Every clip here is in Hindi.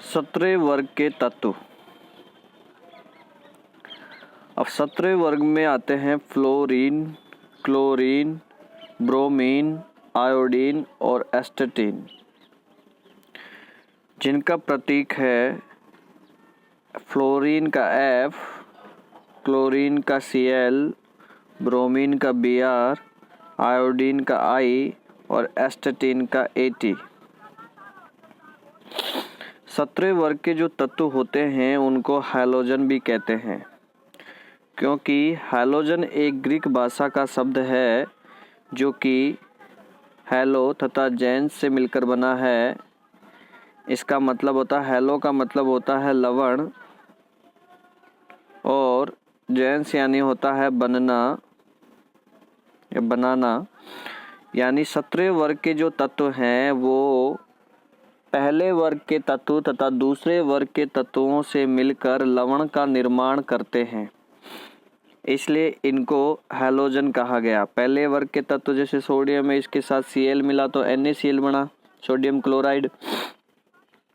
17 वर्ग के तत्व। अब 17 वर्ग में आते हैं फ्लोरीन, क्लोरीन, ब्रोमीन, आयोडीन और एस्टेटीन, जिनका प्रतीक है फ्लोरीन का F, क्लोरीन का Cl, ब्रोमीन का Br, आयोडीन का I और एस्टेटीन का At। 17 वर्ग के जो तत्व होते हैं उनको हैलोजन भी कहते हैं, क्योंकि हैलोजन एक ग्रीक भाषा का शब्द है जो कि हैलो तथा जेंस से मिलकर बना है। इसका मतलब होता है, हैलो का मतलब होता है लवण और जेंस यानी होता है बनना या बनाना। यानी 17 वर्ग के जो तत्व हैं वो पहले वर्ग के तत्व तथा दूसरे वर्ग के तत्वों से मिलकर लवण का निर्माण करते हैं, इसलिए इनको हैलोजन कहा गया। पहले वर्ग के तत्व जैसे सोडियम है, इसके साथ Cl मिला तो NaCl बना, सोडियम क्लोराइड।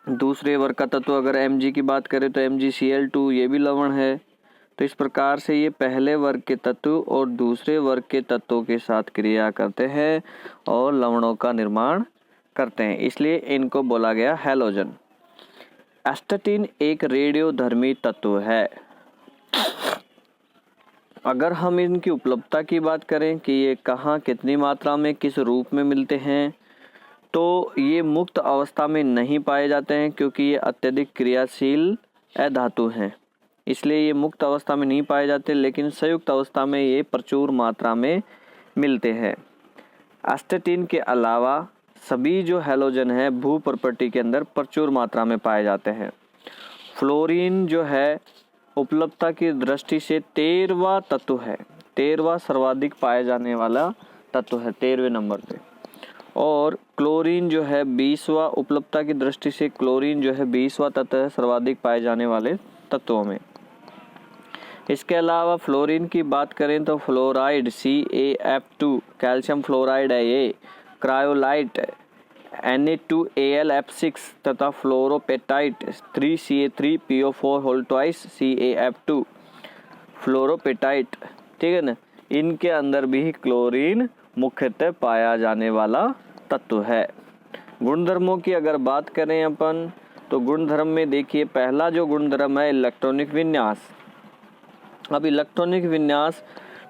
दूसरे वर्ग का तत्व अगर Mg की बात करें तो MgCl2, ये भी लवण है। तो इस प्रकार से ये पहले वर्ग के तत्व और दूसरे वर्ग के तत्वों के साथ क्रिया करते हैं और लवणों का निर्माण करते हैं, इसलिए इनको बोला गया हैलोजन। एस्टेटीन एक रेडियोधर्मी तत्व है। अगर हम इनकी उपलब्धता की बात करें कि ये कहाँ कितनी मात्रा में किस रूप में मिलते हैं, तो ये मुक्त अवस्था में नहीं पाए जाते हैं क्योंकि ये अत्यधिक क्रियाशील अधातु हैं, इसलिए ये मुक्त अवस्था में नहीं पाए जाते, लेकिन संयुक्त अवस्था में ये प्रचुर मात्रा में मिलते हैं। एस्टेटीन के अलावा सभी जो हैलोजन है भू प्रॉपर्टी के अंदर प्रचुर मात्रा में पाए जाते हैं। फ्लोरीन जो है उपलब्धता की दृष्टि से 13वां तत्व है, 13वां सर्वाधिक पाए जाने वाला तत्व है, 13वें नंबर पे। और क्लोरीन जो है 20वां, उपलब्धता की दृष्टि से क्लोरीन जो है 20वां तत्व है सर्वाधिक पाए जाने वाले तत्वों में। इसके अलावा फ्लोरीन की बात करें तो फ्लोराइड CaF2, कैल्शियम फ्लोराइड है ये, क्रायोलाइट Na2Al(F6) तथा फ्लोरोपेटाइट 3Ca3PO4 CaF2 फ्लोरोपेटाइट, ठीक है ना, इनके अंदर भी क्लोरीन मुख्यतः पाया जाने वाला तत्व है। गुणधर्मों की अगर बात करें अपन तो गुणधर्म में देखिए पहला जो गुणधर्म है इलेक्ट्रॉनिक विन्यास। अब इलेक्ट्रॉनिक विन्यास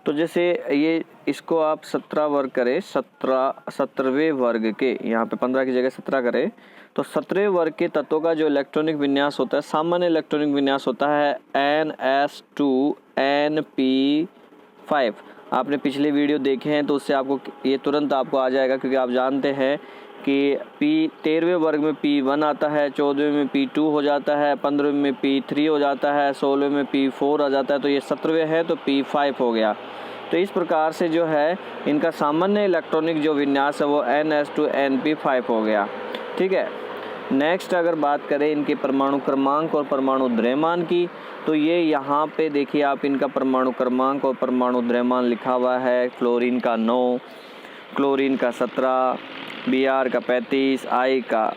तो जैसे ये इसको आप 17 वर्ग करें, 17वें वर्ग के, यहाँ पे 15 की जगह 17 करें तो 17वें वर्ग के तत्वों का जो इलेक्ट्रॉनिक विन्यास होता है, सामान्य इलेक्ट्रॉनिक विन्यास होता है NS2Np5। आपने पिछले वीडियो देखे हैं तो उससे आपको ये तुरंत आपको आ जाएगा, क्योंकि आप जानते हैं कि 13वें वर्ग में P1 आता है, 14वें में P2 हो जाता है, 15वें में P3 हो जाता है, 16वें में P4 आ जाता है, तो ये 17वें है तो P5 हो गया। तो इस प्रकार से जो है इनका सामान्य इलेक्ट्रॉनिक जो विन्यास है वो NS2Np5 हो गया, ठीक है। नेक्स्ट अगर बात करें इनके परमाणु क्रमांक और परमाणु द्रव्यमान की, तो ये यहाँ पे देखिए आप इनका परमाणु क्रमांक और परमाणु द्रव्यमान लिखा हुआ है। फ्लोरीन का 9, क्लोरीन का 17, Br का 35, I का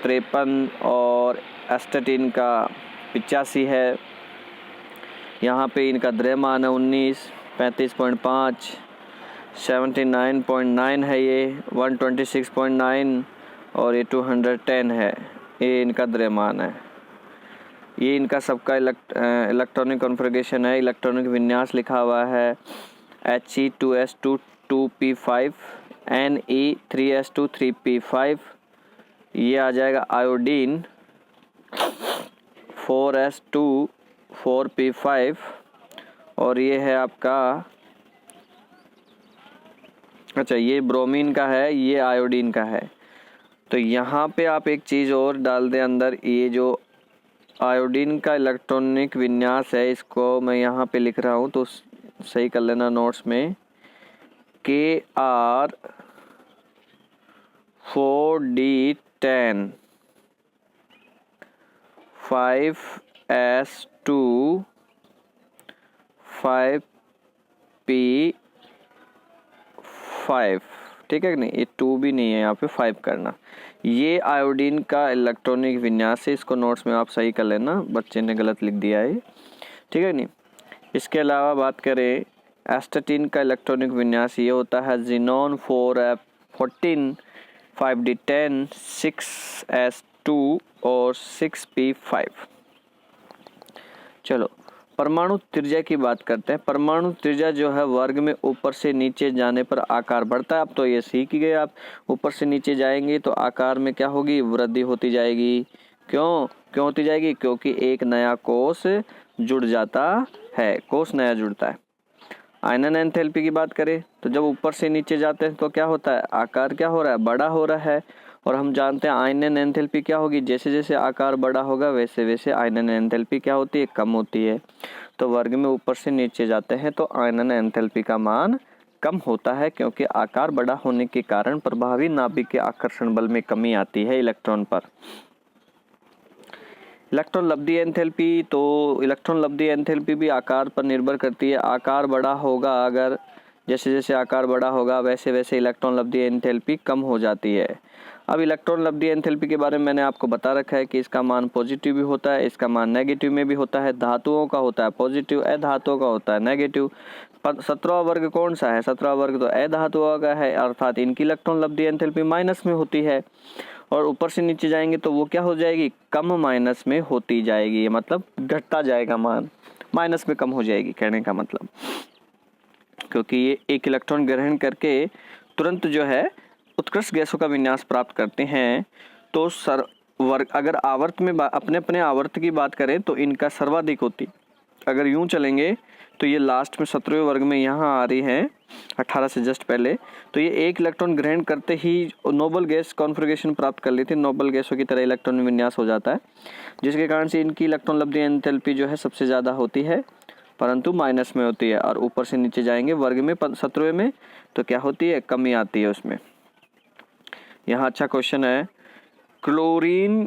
53 और एस्टेटीन का 85 है। यहाँ पे इनका द्रव्यमान है 19, 35.5, 79.9 है, ये 126.9 और ये 210 है, ये इनका द्रव्यमान है। ये इनका सबका इलेक्ट्रॉनिक कॉन्फ़िगरेशन है, इलेक्ट्रॉनिक विन्यास लिखा हुआ है He2s2 2p5, Ne3s2 3p5, ये आ जाएगा आयोडीन 4s2 4p5 और ये है आपका, अच्छा ये ब्रोमीन का है, ये आयोडीन का है। तो यहाँ पे आप एक चीज़ और डाल दें अंदर, ये जो आयोडीन का इलेक्ट्रॉनिक विन्यास है इसको मैं यहाँ पे लिख रहा हूँ तो सही कर लेना नोट्स में, Kr4D10 5s2 5p5, ठीक है कि नहीं, ये 2 भी नहीं है, यहाँ पे 5 करना। ये आयोडीन का इलेक्ट्रॉनिक विन्यास है, इसको नोट्स में आप सही कर लेना, बच्चे ने गलत लिख दिया है, ठीक है नहीं। इसके अलावा बात करें एस्टाटीन का इलेक्ट्रॉनिक विन्यास, ये होता है जिनोन 4f14 5d10 6s2 और 6p5। चलो परमाणु त्रिज्या की बात करते हैं। परमाणु त्रिज्या जो है वर्ग में ऊपर से नीचे जाने पर आकार बढ़ता है। अब तो ये सीख ही गए आप, ऊपर से नीचे जाएंगे तो आकार में क्या होगी, वृद्धि होती जाएगी। क्यों होती जाएगी, क्योंकि एक नया कोष जुड़ जाता है, कोष नया जुड़ता है। आयनन एंथैल्पी की बात करें तो जब ऊपर से नीचे जाते हैं तो क्या होता है, आकार क्या हो रहा है, बड़ा हो रहा है। और हम जानते हैं आयनन एंथैल्पी क्या होगी, जैसे जैसे आकार बड़ा होगा वैसे वैसे आयनन एंथैल्पी क्या होती है, कम होती है। तो वर्ग में ऊपर से नीचे जाते हैं तो आयनन एंथैल्पी का मान कम होता है, क्योंकि आकार बड़ा होने के कारण प्रभावी नाभिक के आकर्षण बल में कमी आती है इलेक्ट्रॉन पर। इलेक्ट्रॉन लब्धि एंथैल्पी, तो इलेक्ट्रॉन लब्धि एंथैल्पी भी आकार पर निर्भर करती है। आकार बड़ा होगा, अगर जैसे जैसे आकार बड़ा होगा वैसे वैसे इलेक्ट्रॉन लब्धि एंथैल्पी कम हो जाती है। अब इलेक्ट्रॉन लब्धि एंथैल्पी के बारे में मैंने आपको बता रखा है कि इसका मान पॉजिटिव भी होता है, इसका मान नेगेटिव में भी होता है। धातुओं का होता है पॉजिटिव, अधातुओं का होता है नेगेटिव। 17वां वर्ग कौन सा है, 17वां वर्ग तो अधातुओं का है, अर्थात इनकी इलेक्ट्रॉन लब्धि एंथैल्पी माइनस में होती है। और ऊपर से नीचे जाएंगे तो वो क्या हो जाएगी, कम माइनस में होती जाएगी, मतलब घटता जाएगा मान, माइनस में कम हो जाएगी कहने का मतलब। क्योंकि ये एक इलेक्ट्रॉन ग्रहण करके तुरंत जो है उत्कृष्ट गैसों का विन्यास प्राप्त करते हैं। तो वर्ग अगर आवर्त में अपने अपने आवर्त की बात करें तो इनका सर्वाधिक होती। अगर यूं चलेंगे तो ये लास्ट में 17वें वर्ग में यहाँ आ रही है 18 से जस्ट पहले। तो ये एक इलेक्ट्रॉन ग्रहण करते ही नोबल गैस कॉन्फ़िगरेशन प्राप्त कर लेती है, नोबल गैसों की तरह इलेक्ट्रॉन विन्यास हो जाता है, जिसके कारण से इनकी इलेक्ट्रॉन लब्धि एंथैल्पी जो है सबसे ज़्यादा होती है, परंतु माइनस में होती है। और ऊपर से नीचे जाएंगे वर्ग में 17वें में तो क्या होती है, कमी आती है उसमें। यहाँ अच्छा क्वेश्चन है, क्लोरीन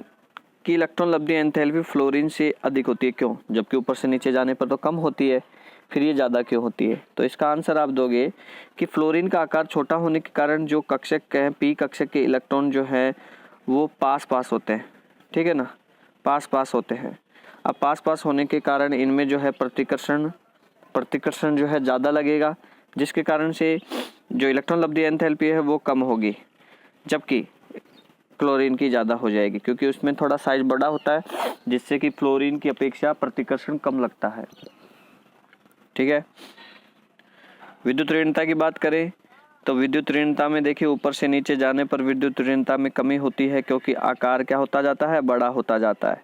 की इलेक्ट्रॉन लब्धि एंथैल्पी फ्लोरीन से अधिक होती है, क्यों, जबकि ऊपर से नीचे जाने पर तो कम होती है, फिर ये ज़्यादा क्यों होती है। तो इसका आंसर आप दोगे कि फ्लोरीन का आकार छोटा होने के कारण जो कक्षक हैं, पी कक्षक के इलेक्ट्रॉन जो हैं वो पास पास होते हैं, ठीक है ना, पास पास होते हैं। अब पास पास होने के कारण इनमें जो है प्रतिकर्षण जो है ज़्यादा लगेगा, जिसके कारण से जो इलेक्ट्रॉन लब्धि एंथैल्पी है वो कम होगी, जबकि क्लोरीन की ज़्यादा हो जाएगी, क्योंकि उसमें थोड़ा साइज बड़ा होता है, जिससे कि फ्लोरीन की अपेक्षा प्रतिकर्षण कम लगता है, ठीक है। विद्युत ऋणता की बात करें तो विद्युत ऋणता में देखिए ऊपर से नीचे जाने पर विद्युत ऋणता में कमी होती है, क्योंकि आकार क्या होता जाता है, बड़ा होता जाता है,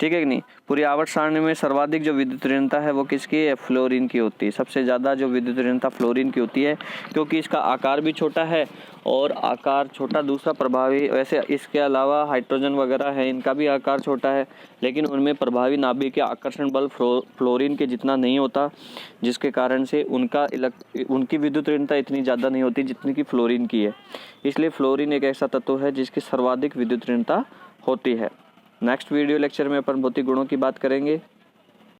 ठीक है कि नहीं। पूरी आवर्त सारणी में सर्वाधिक जो विद्युत ऋणता है वो किसकी है, फ्लोरीन की होती है। सबसे ज़्यादा जो विद्युत ऋणता फ्लोरीन की होती है, क्योंकि इसका आकार भी छोटा है, और आकार छोटा दूसरा प्रभावी, वैसे इसके अलावा हाइड्रोजन वगैरह है इनका भी आकार छोटा है, लेकिन उनमें प्रभावी नाभिक के आकर्षण बल फ्लोरीन के जितना नहीं होता, जिसके कारण से उनकी विद्युत ऋणता इतनी ज़्यादा नहीं होती जितनी कि फ्लोरीन की है। इसलिए फ्लोरीन एक ऐसा तत्व है जिसकी सर्वाधिक विद्युत ऋणता होती है। नेक्स्ट वीडियो लेक्चर में अपन भौतिक गुणों की बात करेंगे।